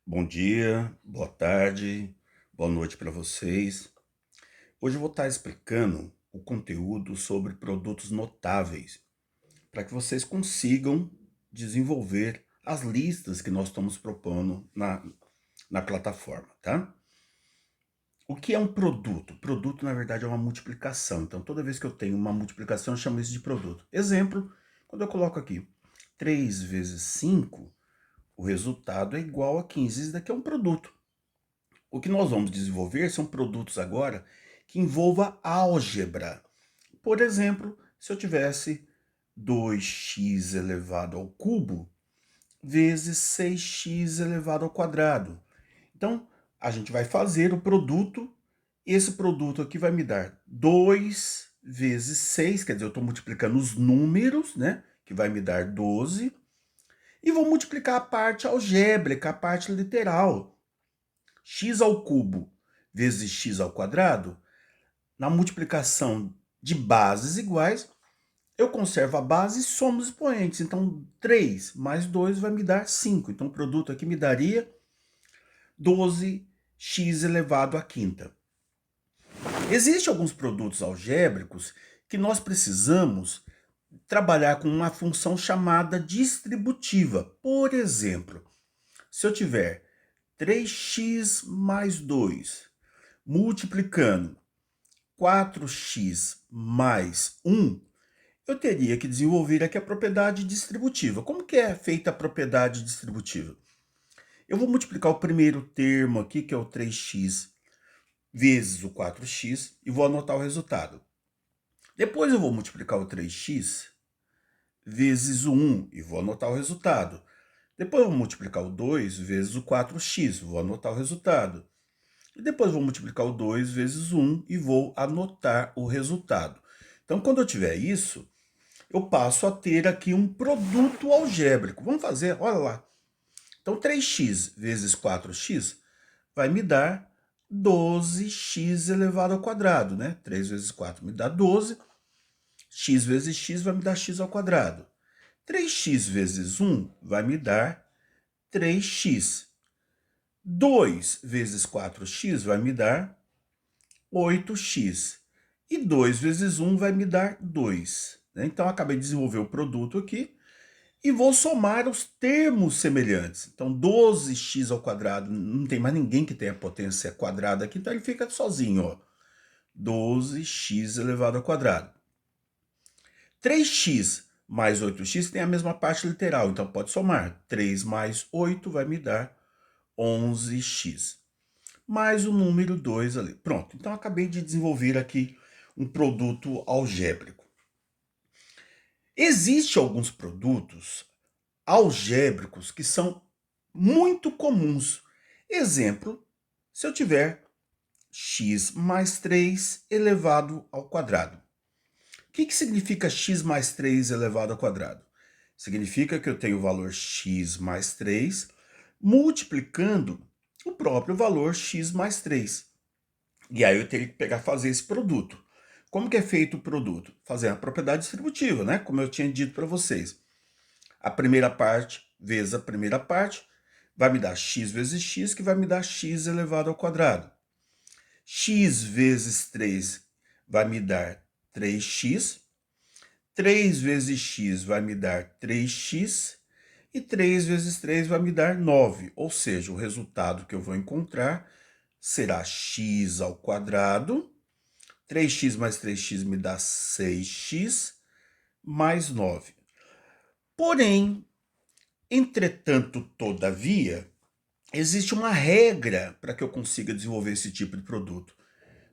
Bom dia, boa tarde, boa noite para vocês. Hoje eu vou estar explicando o conteúdo sobre produtos notáveis, para que vocês consigam desenvolver as listas que nós estamos propondo na plataforma, tá? O que é um produto? Produto, na verdade, é uma multiplicação. Então, toda vez que eu tenho uma multiplicação, eu chamo isso de produto. Exemplo, quando eu coloco aqui 3 vezes 5, o resultado é igual a 15. Isso daqui é um produto. O que nós vamos desenvolver são produtos agora que envolva álgebra. Por exemplo, se eu tivesse 2x elevado ao cubo vezes 6x elevado ao quadrado. Então, a gente vai fazer o produto. Esse produto aqui vai me dar 2 vezes 6, quer dizer, eu estou multiplicando os números, né? Que vai me dar 12. E vou multiplicar a parte algébrica, a parte literal. X ao cubo vezes x ao quadrado, na multiplicação de bases iguais, eu conservo a base e somo os expoentes. Então, 3 mais 2 vai me dar 5. Então, o produto aqui me daria 12x elevado à quinta. Existem alguns produtos algébricos que nós precisamos trabalhar com uma função chamada distributiva. Por exemplo, se eu tiver 3x mais 2 multiplicando 4x mais 1, eu teria que desenvolver aqui a propriedade distributiva. Como que é feita a propriedade distributiva? Eu vou multiplicar o primeiro termo aqui, que é o 3x, vezes o 4x, e vou anotar o resultado. Depois eu vou multiplicar o 3x vezes o 1, e vou anotar o resultado. Depois eu vou multiplicar o 2 vezes o 4x, vou anotar o resultado. E depois vou multiplicar o 2 vezes 1 e vou anotar o resultado. Então, quando eu tiver isso, eu passo a ter aqui um produto algébrico. Vamos fazer, olha lá. Então, 3x vezes 4x vai me dar 12x elevado ao quadrado, né? 3 vezes 4 me dá 12. X vezes x vai me dar x ao quadrado. 3x vezes 1 vai me dar 3x. 2 vezes 4x vai me dar 8x. E 2 vezes 1 vai me dar 2. Então, eu acabei de desenvolver o produto aqui e vou somar os termos semelhantes. Então, 12x ao quadrado, não tem mais ninguém que tenha potência quadrada aqui, então ele fica sozinho, ó. 12x elevado ao quadrado. 3x mais 8x tem a mesma parte literal, então pode somar. 3 mais 8 vai me dar 11x. Mais o número 2 ali. Pronto, então acabei de desenvolver aqui um produto algébrico. Existem alguns produtos algébricos que são muito comuns. Exemplo, se eu tiver x mais 3 elevado ao quadrado. O que significa x mais 3 elevado ao quadrado? Significa que eu tenho o valor x mais 3 multiplicando o próprio valor x mais 3. E aí eu teria que fazer esse produto. Como que é feito o produto? Fazer a propriedade distributiva, né? Como eu tinha dito para vocês. A primeira parte vezes a primeira parte vai me dar x vezes x, que vai me dar x elevado ao quadrado. X vezes 3 vai me dar 3x. 3 vezes x vai me dar 3x. E 3 vezes 3 vai me dar 9. Ou seja, o resultado que eu vou encontrar será x ao quadrado. 3x mais 3x me dá 6x mais 9. Porém, entretanto, todavia, existe uma regra para que eu consiga desenvolver esse tipo de produto.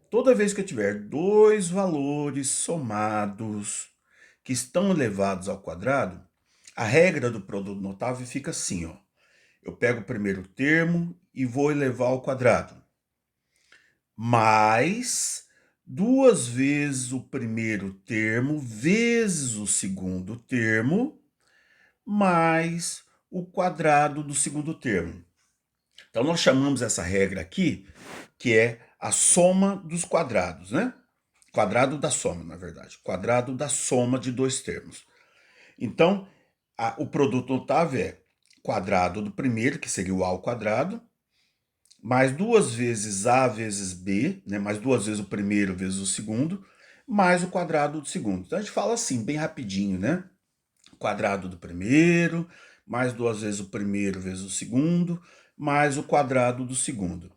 Toda vez que eu tiver dois valores somados que estão elevados ao quadrado, a regra do produto notável fica assim, ó. Eu pego o primeiro termo e vou elevar ao quadrado. Mais 2 vezes o primeiro termo vezes o segundo termo mais o quadrado do segundo termo. Então, nós chamamos essa regra aqui, que é a soma dos quadrados, né? Quadrado da soma, na verdade. Quadrado da soma de dois termos. Então, o produto notável é quadrado do primeiro, que seria o a ao quadrado, mais 2 vezes a vezes b, né? Mais 2 vezes o primeiro vezes o segundo, mais o quadrado do segundo. Então a gente fala assim, bem rapidinho, né? Quadrado do primeiro, mais 2 vezes o primeiro vezes o segundo, mais o quadrado do segundo.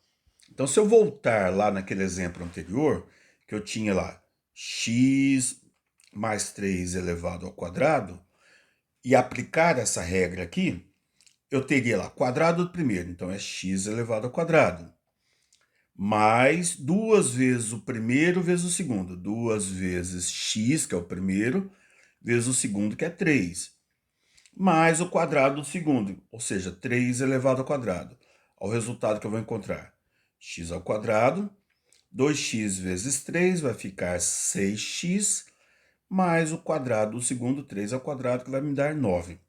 Então, se eu voltar lá naquele exemplo anterior, que eu tinha lá x mais 3 elevado ao quadrado, e aplicar essa regra aqui, eu teria lá quadrado do primeiro, então é x elevado ao quadrado, mais 2 vezes o primeiro vezes o segundo, 2 vezes x, que é o primeiro, vezes o segundo, que é 3, mais o quadrado do segundo, ou seja, 3 elevado ao quadrado. Olha o resultado que eu vou encontrar. X ao quadrado, 2x vezes 3 vai ficar 6x, mais o quadrado do segundo, 3 ao quadrado, que vai me dar 9.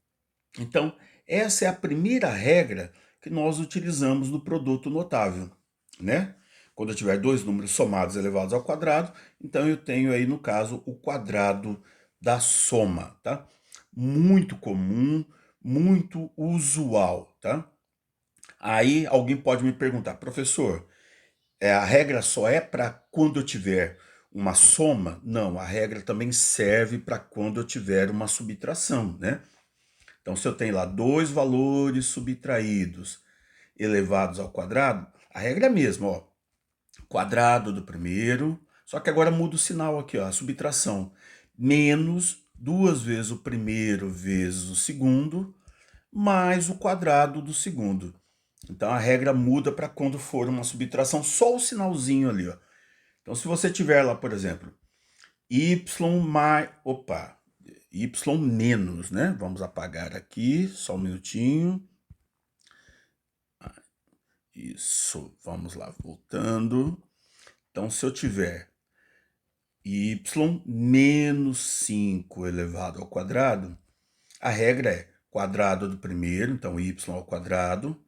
Então, essa é a primeira regra que nós utilizamos no produto notável, né? Quando eu tiver dois números somados elevados ao quadrado, então eu tenho aí, no caso, o quadrado da soma, tá? Muito comum, muito usual, tá? Aí alguém pode me perguntar, professor, a regra só é para quando eu tiver uma soma? Não, a regra também serve para quando eu tiver uma subtração, né? Então, se eu tenho lá dois valores subtraídos elevados ao quadrado, a regra é a mesma, ó. Quadrado do primeiro, só que agora muda o sinal aqui, ó, a subtração. Menos 2 vezes o primeiro vezes o segundo, mais o quadrado do segundo. Então, a regra muda para quando for uma subtração, só o sinalzinho ali, ó. Então, se você tiver lá, por exemplo, y mais... Opa! Y menos, né? Vamos apagar aqui, só um minutinho. Isso, vamos lá, voltando. Então, se eu tiver y menos 5 elevado ao quadrado, a regra é quadrado do primeiro, então y ao quadrado,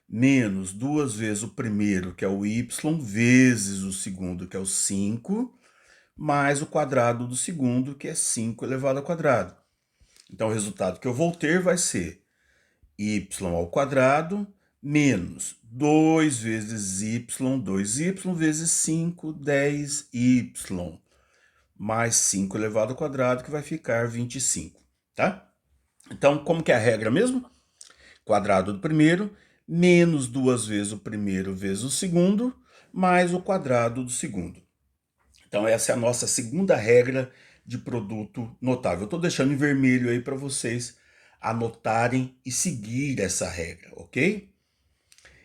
menos 2 vezes o primeiro, que é o y, vezes o segundo, que é o 5, mais o quadrado do segundo, que é 5 elevado ao quadrado. Então, o resultado que eu vou ter vai ser y ao quadrado menos 2 vezes y, 2y vezes 5, 10y, mais 5 elevado ao quadrado, que vai ficar 25, tá? Então, como que é a regra mesmo? Quadrado do primeiro, menos 2 vezes o primeiro vezes o segundo, mais o quadrado do segundo. Então, essa é a nossa segunda regra de produto notável. Eu estou deixando em vermelho aí para vocês anotarem e seguir essa regra, ok?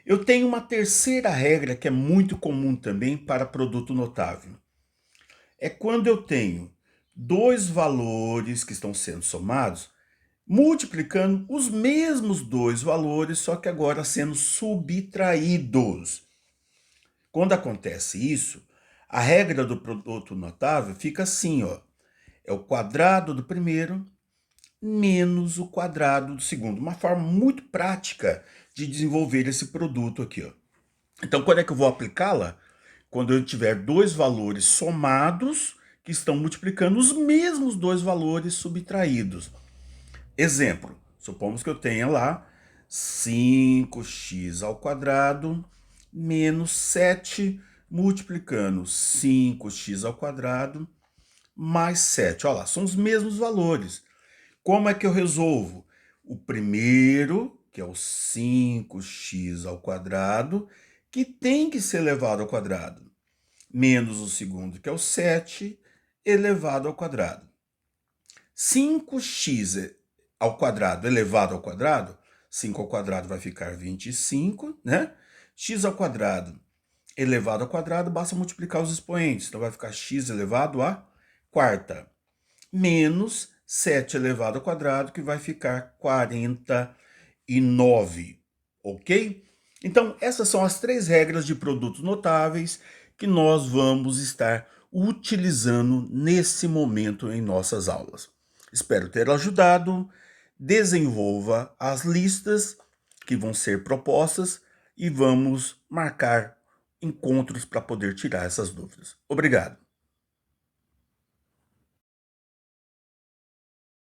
Eu tenho uma terceira regra que é muito comum também para produto notável. É quando eu tenho dois valores que estão sendo somados, multiplicando os mesmos dois valores, só que agora sendo subtraídos. Quando acontece isso, a regra do produto notável fica assim, ó. É o quadrado do primeiro menos o quadrado do segundo. Uma forma muito prática de desenvolver esse produto aqui, ó. Então, quando é que eu vou aplicá-la? Quando eu tiver dois valores somados que estão multiplicando os mesmos dois valores subtraídos. Exemplo, supomos que eu tenha lá 5x ao quadrado menos 7 multiplicando 5x ao quadrado mais 7. Olha lá, são os mesmos valores. Como é que eu resolvo? O primeiro, que é o 5x ao quadrado, que tem que ser elevado ao quadrado, menos o segundo, que é o 7, elevado ao quadrado. 5x ao quadrado elevado ao quadrado, 5 ao quadrado vai ficar 25, né? X ao quadrado elevado ao quadrado, basta multiplicar os expoentes. Então vai ficar x elevado à quarta, menos 7 elevado ao quadrado, que vai ficar 49, ok? Então, essas são as três regras de produtos notáveis que nós vamos estar utilizando nesse momento em nossas aulas. Espero ter ajudado. Desenvolva as listas que vão ser propostas e vamos marcar encontros para poder tirar essas dúvidas. Obrigado.